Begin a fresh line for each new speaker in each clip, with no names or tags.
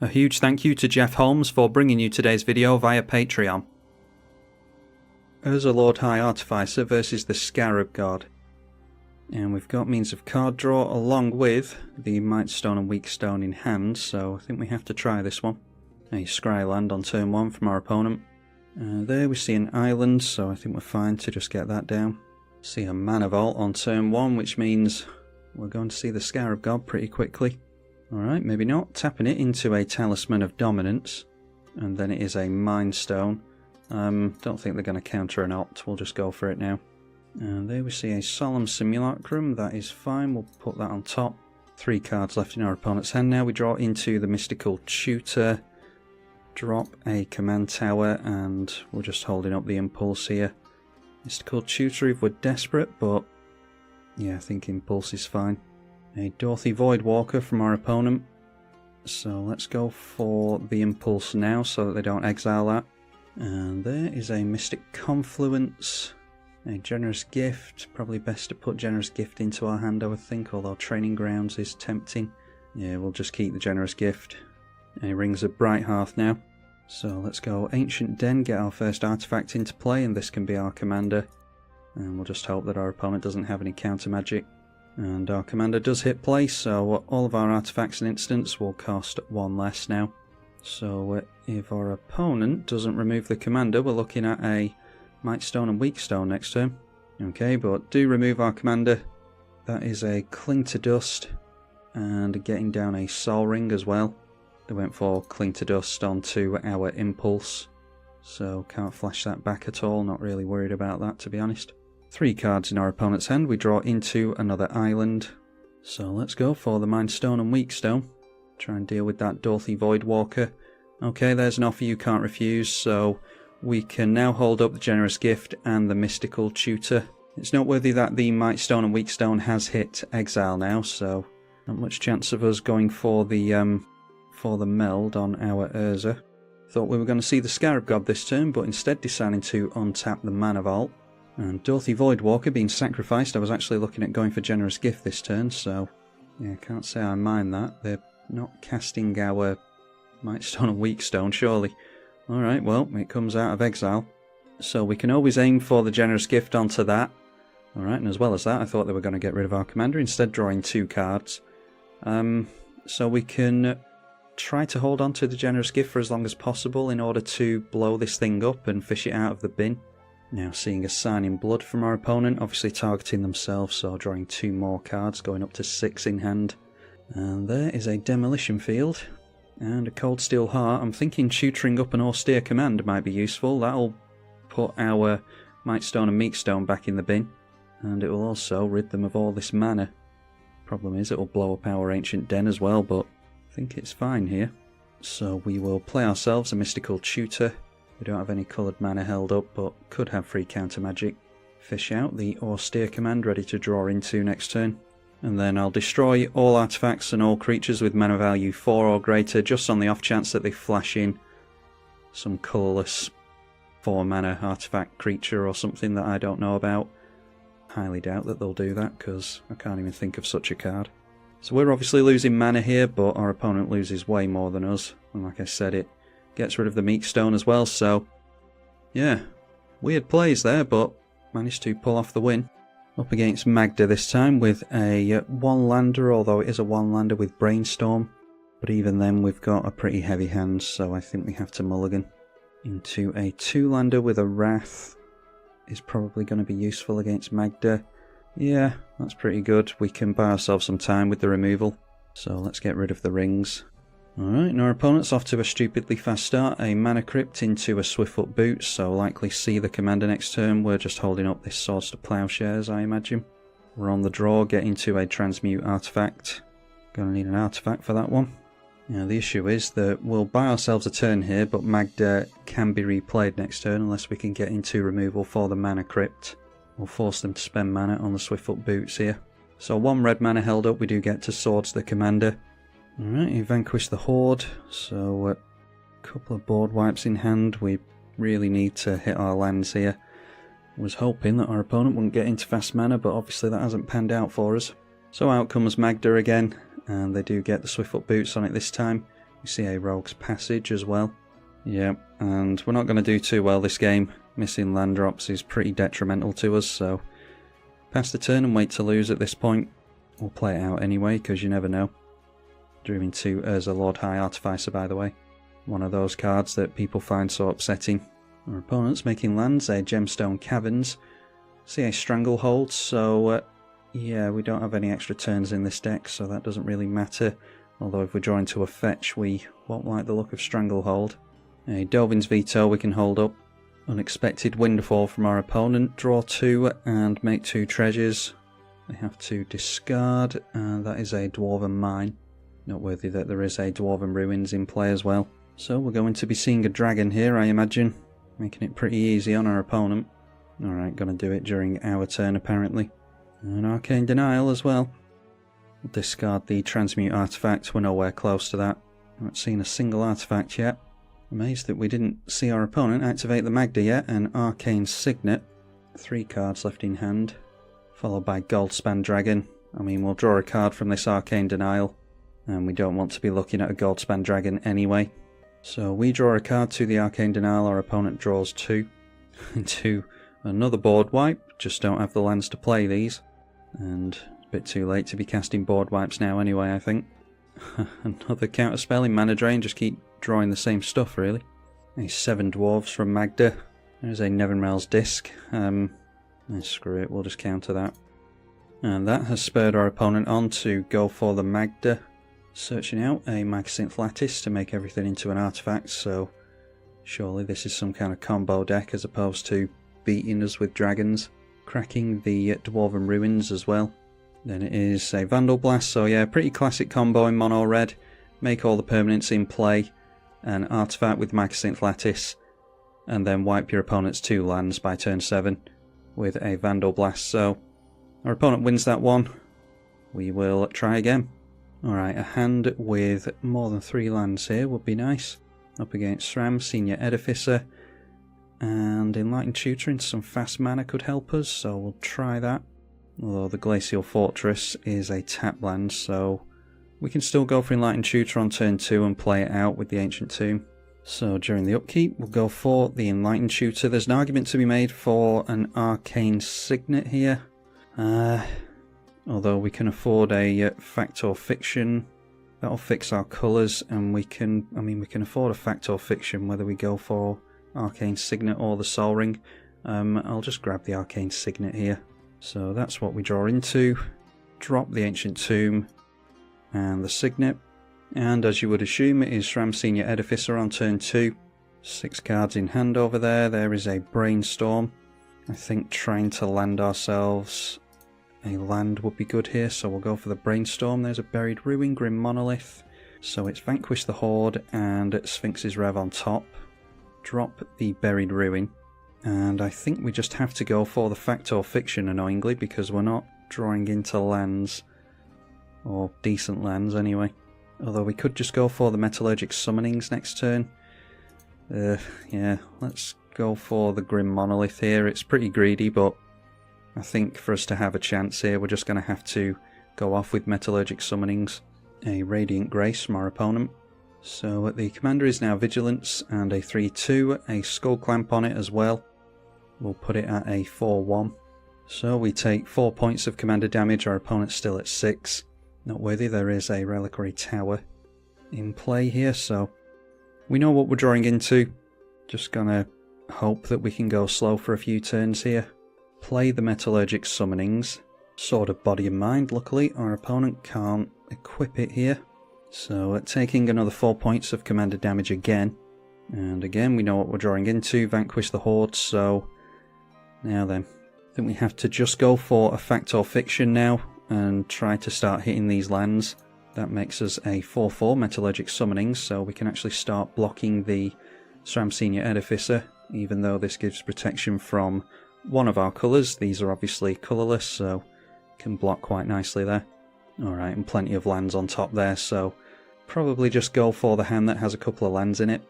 A huge thank you to Jeff Holmes for bringing you today's video via Patreon. Urza Lord High Artificer versus the Scarab God. And we've got means of card draw along with the Might Stone and Weak Stone in hand, so I think we have to try this one. A scry land on turn 1 from our opponent. There we see an island, so I think we're fine to just get that down. See a Mana Vault on turn 1, which means we're going to see the Scarab God pretty quickly. Alright, maybe not. Tapping it into a Talisman of Dominance, and then it is a Mind Stone. Don't think they're going to counter an Opt, we'll just go for it now. And there we see a Solemn Simulacrum, that is fine, we'll put that on top. 3 cards left in our opponent's hand now. We draw into the Mystical Tutor, drop a Command Tower, and we're just holding up the Impulse here. Mystical Tutor if we're desperate, but yeah, I think Impulse is fine. A Dorothy Voidwalker from our opponent, so let's go for the Impulse now so that they don't exile that. And there is a Mystic Confluence, a Generous Gift. Probably best to put Generous Gift into our hand, I would think, although Training Grounds is tempting. Yeah, we'll just keep the Generous Gift. A Rings of Bright Hearth now. So let's go Ancient Den, get our first artifact into play, and this can be our commander. And we'll just hope that our opponent doesn't have any counter magic. And our commander does hit play, so all of our artifacts and instants will cost 1 less now. So if our opponent doesn't remove the commander, we're looking at a Might Stone and Weak Stone next turn. Okay, but do remove our commander. That is a Cling to Dust, and getting down a Soul Ring as well. They went for Cling to Dust onto our Impulse, so can't flash that back at all, not really worried about that to be honest. 3 cards in our opponent's hand, we draw into another island. So let's go for the Mind Stone and Weak Stone. Try and deal with that Dorothy Voidwalker. Okay, there's an offer you can't refuse, so we can now hold up the Generous Gift and the Mystical Tutor. It's noteworthy that the Might Stone and Weak Stone has hit exile now, so not much chance of us going for the meld on our Urza. Thought we were going to see the Scarab God this turn, but instead deciding to untap the Mana Vault. And Dorothy Voidwalker being sacrificed. I was actually looking at going for Generous Gift this turn, so yeah, can't say I mind that. They're not casting our Might Stone and Weak Stone, surely. Alright, well, it comes out of exile. So we can always aim for the Generous Gift onto that. Alright, and as well as that, I thought they were going to get rid of our commander, instead drawing 2 cards. So we can try to hold on to the Generous Gift for as long as possible in order to blow this thing up and fish it out of the bin. Now seeing a Sign in Blood from our opponent, obviously targeting themselves, so drawing 2 more cards, going up to 6 in hand. And there is a Demolition Field and a Cold Steel Heart. I'm thinking tutoring up an Austere Command might be useful. That'll put our Might Stone and Weak Stone back in the bin, and it will also rid them of all this mana. Problem is it'll blow up our Ancient Den as well, but I think it's fine here. So we will play ourselves a Mystical Tutor. We don't have any coloured mana held up, but could have free counter magic. Fish out the Austere Command ready to draw into next turn. And then I'll destroy all artifacts and all creatures with mana value 4 or greater, just on the off chance that they flash in some colourless 4 mana artifact creature or something that I don't know about. Highly doubt that they'll do that, because I can't even think of such a card. So we're obviously losing mana here, but our opponent loses way more than us. And like I said, it gets rid of the Meek Stone as well, so yeah, weird plays there, but managed to pull off the win. Up against Magda this time with a 1-lander, although it is a 1-lander with Brainstorm. But even then we've got a pretty heavy hand, so I think we have to mulligan. Into a 2-lander with a Wrath is probably going to be useful against Magda. Yeah, that's pretty good. We can buy ourselves some time with the removal. So let's get rid of the rings. Alright, and our opponent's off to a stupidly fast start. A Mana Crypt into a Swiftfoot Boots, so likely see the commander next turn. We're just holding up this Swords to Plowshares, I imagine. We're on the draw, get into a Transmute Artifact. Gonna need an artifact for that one. Now the issue is that we'll buy ourselves a turn here, but Magda can be replayed next turn unless we can get into removal for the Mana Crypt. We'll force them to spend mana on the Swiftfoot Boots here. So 1 red mana held up, we do get to Swords the Commander. Alright, he vanquished the Horde, so a couple of board wipes in hand. We really need to hit our lands here. Was hoping that our opponent wouldn't get into fast mana, but obviously that hasn't panned out for us. So out comes Magda again, and they do get the Swiftfoot Boots on it this time. You see a Rogue's Passage as well. Yep, and we're not going to do too well this game. Missing land drops is pretty detrimental to us, so pass the turn and wait to lose at this point. We'll play it out anyway, because you never know. Drew into Urza, Lord High Artificer, by the way. One of those cards that people find so upsetting. Our opponent's making lands, a Gemstone Caverns. See a Stranglehold, so yeah, we don't have any extra turns in this deck, so that doesn't really matter. Although if we draw into a fetch, we won't like the look of Stranglehold. A Dovin's Veto we can hold up. Unexpected Windfall from our opponent. Draw 2 and make 2 treasures. They have to discard, and that is a Dwarven Mine. Noteworthy that there is a Dwarven Ruins in play as well. So we're going to be seeing a dragon here, I imagine. Making it pretty easy on our opponent. Alright, gonna do it during our turn apparently. An Arcane Denial as well. We'll discard the Transmute Artifact, we're nowhere close to that. I haven't seen a single artifact yet. Amazed that we didn't see our opponent activate the Magda yet, an Arcane Signet. 3 cards left in hand. Followed by Goldspan Dragon. I mean, we'll draw a card from this Arcane Denial. And we don't want to be looking at a Goldspan Dragon anyway. So we draw a card to the Arcane Denial, our opponent draws 2. Into another board wipe, just don't have the lands to play these. And a bit too late to be casting board wipes now anyway, I think. Another counterspell in Mana Drain, just keep drawing the same stuff really. A 7 Dwarves from Magda. There's a Nevinrel's Disc. Screw it, we'll just counter that. And that has spurred our opponent on to go for the Magda. Searching out a Magicynth Lattice to make everything into an artifact, so surely this is some kind of combo deck as opposed to beating us with dragons. Cracking the Dwarven Ruins as well. Then it is a Vandal Blast, so yeah, pretty classic combo in mono red. Make all the permanents in play, an artifact with Magicynth Lattice, and then wipe your opponent's 2 lands by turn 7 with a Vandal Blast. So our opponent wins that one. We will try again. Alright, a hand with more than 3 lands here would be nice. Up against Sram, Senior Edificer, and Enlightened Tutor into some fast mana could help us, so we'll try that. Although the Glacial Fortress is a tap land, so we can still go for Enlightened Tutor on turn 2 and play it out with the Ancient Tomb. So during the upkeep, we'll go for the Enlightened Tutor. There's an argument to be made for an Arcane Signet here. Although we can afford a Fact or Fiction. That'll fix our colours, and we can afford a Fact or Fiction whether we go for Arcane Signet or the Sol Ring. I'll just grab the Arcane Signet here. So that's what we draw into. Drop the Ancient Tomb and the Signet. And as you would assume, it is Sram Senior Edificer on turn 2. 6 cards in hand over there. There is a Brainstorm. I think trying to land ourselves a land would be good here, so we'll go for the Brainstorm. There's a Buried Ruin, Grim Monolith. So it's Vanquish the Horde and Sphinx's Rev on top. Drop the Buried Ruin. And I think we just have to go for the Fact or Fiction, annoyingly, because we're not drawing into lands. Or decent lands, anyway. Although we could just go for the Metallurgic Summonings next turn. Yeah, let's go for the Grim Monolith here. It's pretty greedy, but I think for us to have a chance here, we're just going to have to go off with Metallurgic Summonings. A Radiant Grace from our opponent. So the commander is now Vigilance and a 3-2, a Skull Clamp on it as well. We'll put it at a 4-1. So we take 4 points of commander damage, our opponent's still at 6. Noteworthy, there is a Reliquary Tower in play here, so we know what we're drawing into. Just gonna hope that we can go slow for a few turns here. Play the Metallurgic Summonings. Sword of Body and Mind, luckily our opponent can't equip it here. So taking another 4 points of commander damage again. And again, we know what we're drawing into, Vanquish the Horde, so now then. I think we have to just go for a Fact or Fiction now and try to start hitting these lands. That makes us a 4-4 Metallurgic Summonings, so we can actually start blocking the Sram Senior Edificer, even though this gives protection from one of our colours. These are obviously colourless, so can block quite nicely there. Alright, and plenty of lands on top there, so probably just go for the hand that has a couple of lands in it.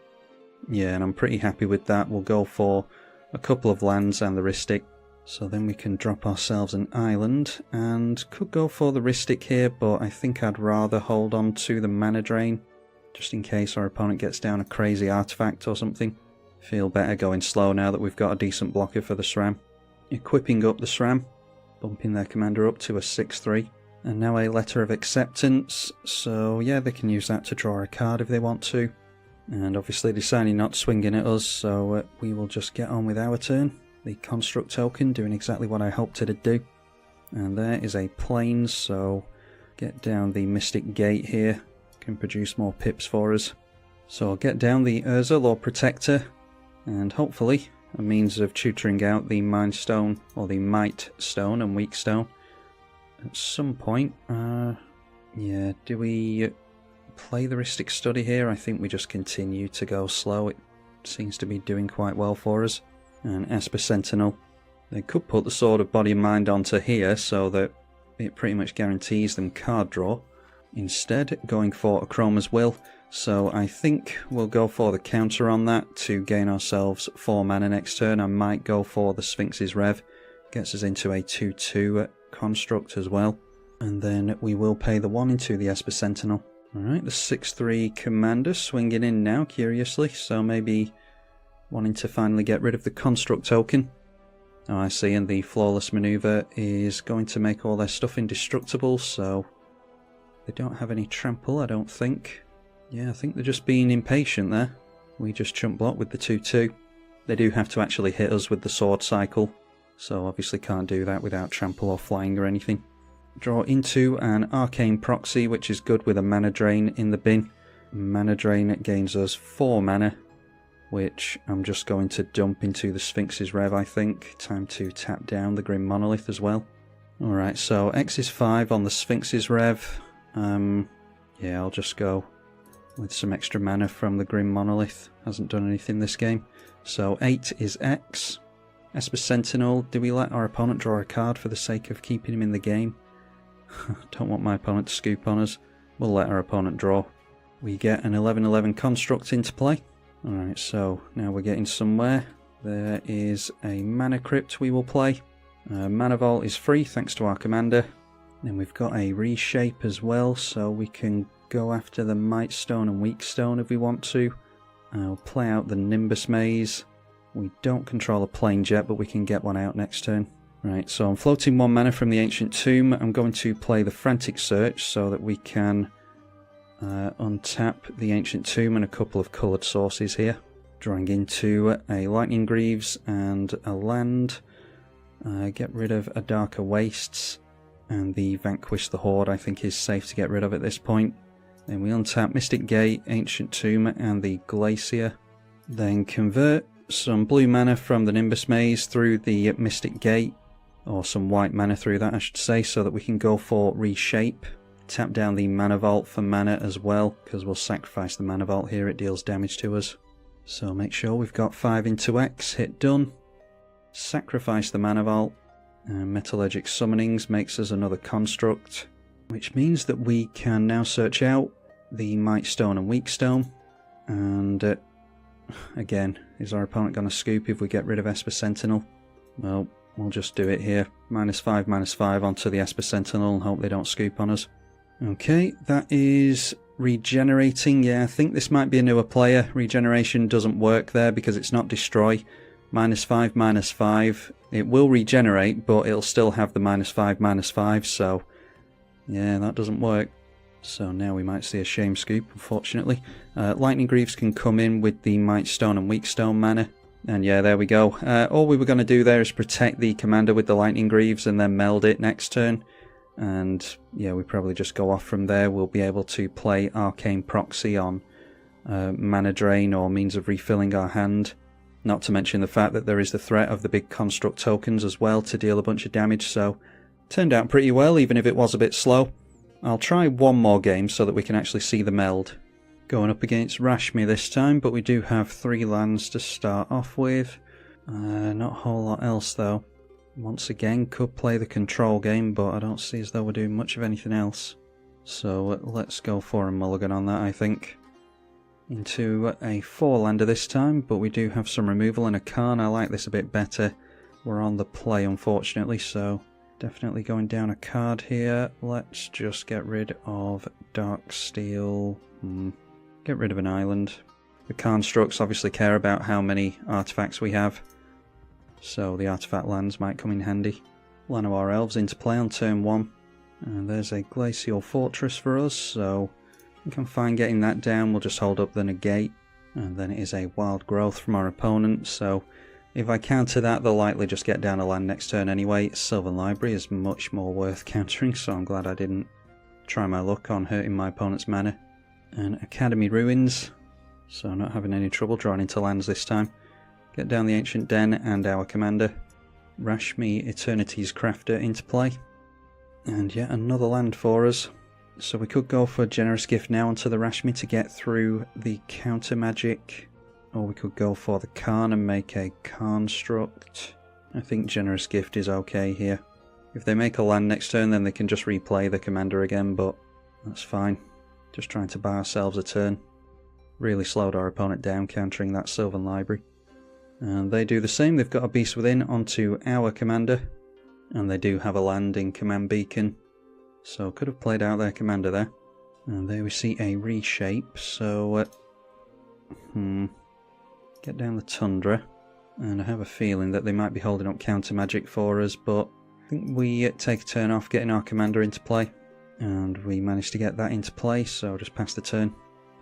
Yeah, and I'm pretty happy with that. We'll go for a couple of lands and the Rhystic. So then we can drop ourselves an island, and could go for the Rhystic here, but I think I'd rather hold on to the Mana Drain. just in case our opponent gets down a crazy artifact or something. Feel better going slow now that we've got a decent blocker for the Sram. Equipping up the Sram, bumping their commander up to a 6/3. And now a letter of acceptance, so yeah, they can use that to draw a card if they want to. And obviously deciding not swinging at us, so we will just get on with our turn. The construct token doing exactly what I hoped it'd do. And there is a plains, so get down the Mystic Gate here. Can produce more pips for us. So I'll get down the Urza, Lord Protector, and hopefully a means of tutoring out the Mind Stone, or the Might Stone and Weak Stone. At some point, yeah, do we play the Rhystic Study here? I think we just continue to go slow. It seems to be doing quite well for us. And Esper Sentinel. They could put the Sword of Body and Mind onto here so that it pretty much guarantees them card draw. Instead, going for Akroma's Will. So I think we'll go for the counter on that to gain ourselves 4 mana next turn. I might go for the Sphinx's Rev. Gets us into a 2/2 construct as well. And then we will pay the 1 into the Esper Sentinel. Alright, the 6/3 commander swinging in now, curiously. So maybe wanting to finally get rid of the construct token. Oh, I see, and the Flawless Maneuver is going to make all their stuff indestructible, so they don't have any trample, I don't think. Yeah, I think they're just being impatient there. We just chump block with the 2/2. They do have to actually hit us with the sword cycle, so obviously can't do that without trample or flying or anything. Draw into an Arcane Proxy, which is good with a mana drain in the bin. Mana drain gains us 4 mana, which I'm just going to dump into the Sphinx's Rev, I think. Time to tap down the Grim Monolith as well. Alright, so X is 5 on the Sphinx's Rev. Yeah, I'll just go with some extra mana from the Grim Monolith. Hasn't done anything this game. So 8 is X. Esper Sentinel, do we let our opponent draw a card for the sake of keeping him in the game? Don't want my opponent to scoop on us. We'll let our opponent draw. We get an 11/11 construct into play. Alright, so now we're getting somewhere. There is a Mana Crypt we will play. Mana Vault is free thanks to our commander. Then we've got a Reshape as well, so we can go after the Might Stone and Weak Stone if we want to. I'll play out the Nimbus Maze. We don't control a Plane Jet, but we can get one out next turn. Right, so I'm floating 1 mana from the Ancient Tomb. I'm going to play the Frantic Search so that we can untap the Ancient Tomb and a couple of coloured sources here. Drawing into a Lightning Greaves and a land. Get rid of a Darker Wastes. And the Vanquish the Horde I think is safe to get rid of at this point. Then we untap Mystic Gate, Ancient Tomb and the Glacier. Then convert some blue mana from the Nimbus Maze through the Mystic Gate. Or some white mana through that I should say, so that we can go for Reshape. Tap down the Mana Vault for mana as well, because we'll sacrifice the Mana Vault here, it deals damage to us. So make sure we've got 5 into X, hit done. Sacrifice the Mana Vault. Metallurgic Summonings makes us another construct, which means that we can now search out the Might Stone and Weak Stone. And again, is our opponent going to scoop if we get rid of Esper Sentinel? Well, we'll just do it here. -5/-5 onto the Esper Sentinel and hope they don't scoop on us. Okay, that is regenerating. Yeah, I think this might be a newer player. Regeneration doesn't work there because it's not destroy. -5/-5. It will regenerate, but it'll still have the -5/-5, so yeah, that doesn't work. So now we might see a shame scoop, unfortunately. Lightning Greaves can come in with the Might Stone and Weak Stone mana. And yeah, there we go. All we were going to do there is protect the commander with the Lightning Greaves and then meld it next turn. And yeah, we probably just go off from there. We'll be able to play Arcane Proxy on mana drain or means of refilling our hand. Not to mention the fact that there is the threat of the big construct tokens as well to deal a bunch of damage. So turned out pretty well, even if it was a bit slow. I'll try one more game so that we can actually see the meld. Going up against Rashmi this time, but we do have 3 lands to start off with. Not a whole lot else though. Once again, could play the control game, but I don't see as though we're doing much of anything else. So let's go for a mulligan on that, I think. Into a 4-lander this time, but we do have some removal and a Karn. I like this a bit better. We're on the play, unfortunately, so definitely going down a card here. Let's just get rid of Dark Steel. Get rid of an island. The constructs obviously care about how many artifacts we have, so the artifact lands might come in handy. Llanowar Elves into play on turn 1. And there's a Glacial Fortress for us, so I think I'm fine getting that down. We'll just hold up the negate. And then it is a Wild Growth from our opponent, so if I counter that, they'll likely just get down a land next turn anyway. Sylvan Library is much more worth countering, so I'm glad I didn't try my luck on hurting my opponent's mana. And Academy Ruins, so not having any trouble drawing into lands this time. Get down the Ancient Den and our commander. Rashmi, Eternity's Crafter into play. And yet another land for us. So we could go for Generous Gift now onto the Rashmi to get through the counter magic. Or we could go for the Khan and make a construct. I think Generous Gift is okay here. If they make a land next turn, then they can just replay the commander again, but that's fine. Just trying to buy ourselves a turn. Really slowed our opponent down, countering that Sylvan Library. And they do the same. They've got a Beast Within onto our commander. And they do have a land in Command Beacon. So could have played out their commander there. And there we see a Reshape, so get down the Tundra. And I have a feeling that they might be holding up counter magic for us, but I think we take a turn off getting our commander into play. And we managed to get that into play, so just pass the turn.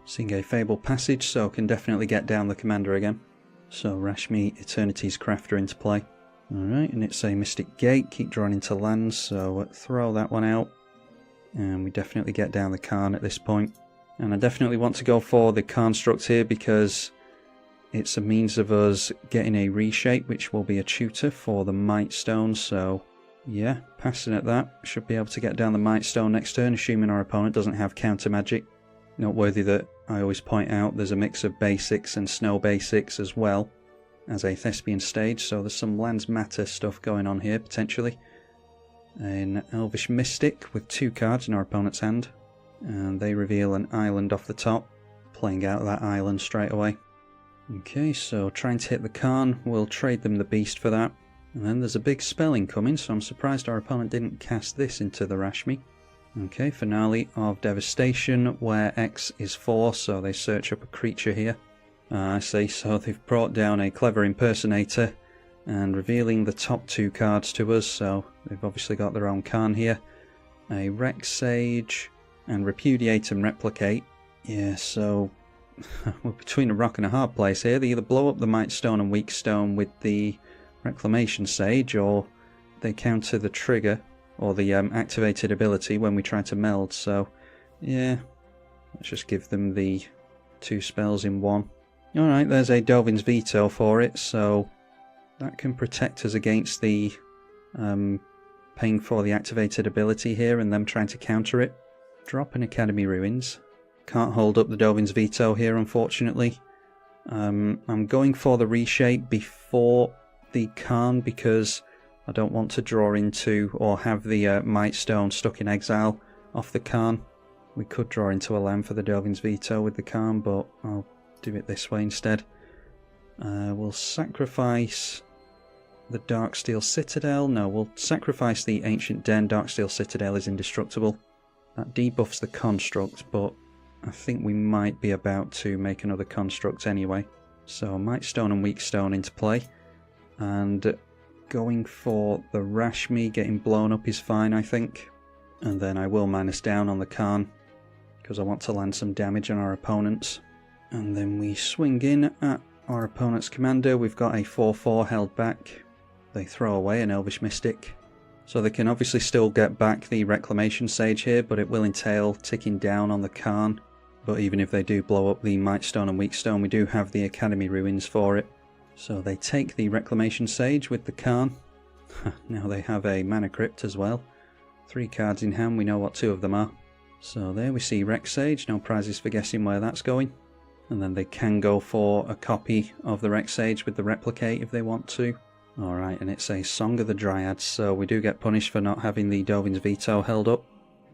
Seeing a Fabled Passage, so can definitely get down the commander again. So Rashmi, Eternity's Crafter into play. Alright, and it's a Mystic Gate, keep drawing into lands, so throw that one out. And we definitely get down the Khan at this point. And I definitely want to go for the construct here because it's a means of us getting a Reshape, which will be a tutor for the Might Stone, so yeah, passing at that. Should be able to get down the Might Stone next turn, assuming our opponent doesn't have counter magic. Noteworthy that I always point out there's a mix of basics and snow basics as well as a Thespian stage, so there's some lands matter stuff going on here potentially. An Elvish Mystic with 2 cards in our opponent's hand, and they reveal an island off the top, playing out that island straight away. Okay, so trying to hit the Khan, we'll trade them the Beast for that. And then there's a big spell incoming, so I'm surprised our opponent didn't cast this into the Rashmi. Okay, Finale of Devastation, where X is 4, so they search up a creature here. I see, so they've brought down a Clever Impersonator and revealing the top 2 cards to us, so they've obviously got their own Khan here. A Rex Sage and Repudiate and Replicate. Yeah, so we're between a rock and a hard place here. They either blow up the Might Stone and Weak Stone with the Reclamation Sage, or they counter the trigger or the activated ability when we try to meld, so yeah, let's just give them the 2 spells in one. Alright, there's a Dovin's Veto for it, so that can protect us against the paying for the activated ability here and them trying to counter it. Drop an Academy Ruins. Can't hold up the Dovin's Veto here, unfortunately. I'm going for the Reshape before the Khan because I don't want to draw into or have the Might Stone stuck in exile off the Khan. We could draw into a land for the Dovin's Veto with the Khan, but I'll do it this way instead. We'll sacrifice the Darksteel Citadel. No, we'll sacrifice the Ancient Den. Darksteel Citadel is indestructible. That debuffs the construct, but I think we might be about to make another construct anyway. So Might Stone and Weak Stone into play. And going for the Rashmi, getting blown up is fine, I think. And then I will minus down on the Khan, because I want to land some damage on our opponents. And then we swing in at our opponent's commander. We've got a 4/4 held back. They throw away an Elvish Mystic. So they can obviously still get back the Reclamation Sage here, but it will entail ticking down on the Khan. But even if they do blow up the Might Stone and Weak Stone, we do have the Academy Ruins for it. So they take the Reclamation Sage with the Khan. Now they have a Mana Crypt as well. 3 cards in hand, we know what 2 of them are. So there we see Rex Sage, no prizes for guessing where that's going. And then they can go for a copy of the Rex Sage with the Replicate if they want to. Alright, and it's a Song of the Dryads, so we do get punished for not having the Dovin's Veto held up.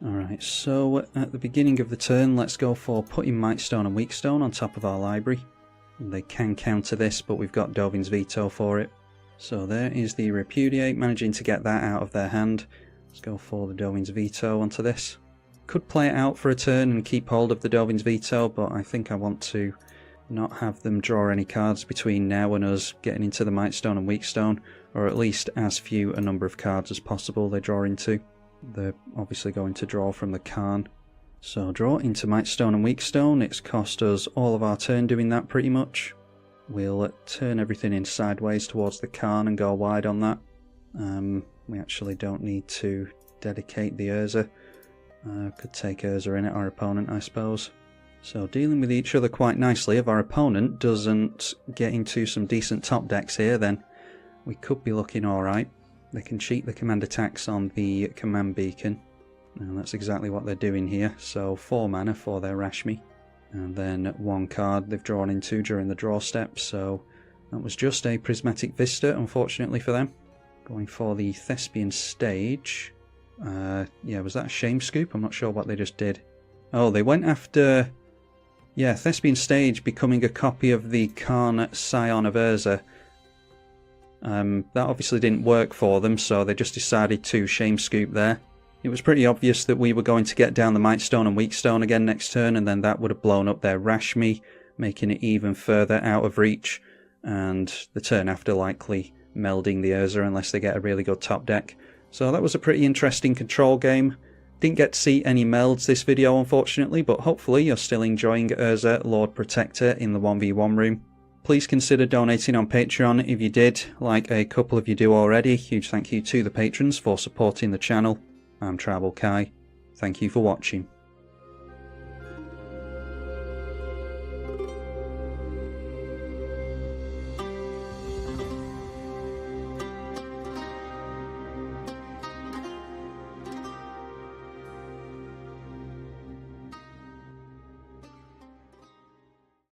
Alright, so at the beginning of the turn, let's go for putting Might Stone and Weak Stone on top of our library. They can counter this, but we've got Dovin's Veto for it. So there is the Repudiate, managing to get that out of their hand. Let's go for the Dovin's Veto onto this. could play it out for a turn and keep hold of the Dovin's Veto, but I think I want to not have them draw any cards between now and us getting into the Mightstone and Weakstone, or at least as few a number of cards as possible they draw into. They're obviously going to draw from the Khan. So draw into Mightstone and Weakstone. It's cost us all of our turn doing that pretty much. We'll turn everything in sideways towards the Khan and go wide on that. We actually don't need to dedicate the Urza. Could take Urza in at our opponent, I suppose. So dealing with each other quite nicely. If our opponent doesn't get into some decent top decks here, then we could be looking alright. They can cheat the command attacks on the command beacon. And that's exactly what they're doing here. So 4 mana for their Rashmi. And then 1 card they've drawn into during the draw step. So that was just a Prismatic Vista, unfortunately for them. Going for the Thespian Stage. Yeah, was that a Shame Scoop? I'm not sure what they just did. Oh, they went after... Yeah, Thespian Stage becoming a copy of the Khan Scion of Urza. That obviously didn't work for them, so they just decided to Shame Scoop there. It was pretty obvious that we were going to get down the Mightstone and Weakstone again next turn, and then that would have blown up their Rashmi, making it even further out of reach, and the turn after likely melding the Urza unless they get a really good top deck. So that was a pretty interesting control game. Didn't get to see any melds this video unfortunately, but hopefully you're still enjoying Urza Lord Protector in the 1v1 room. Please consider donating on Patreon if you did, like a couple of you do already. Huge thank you to the patrons for supporting the channel. I'm tribalkai. Thank you for watching.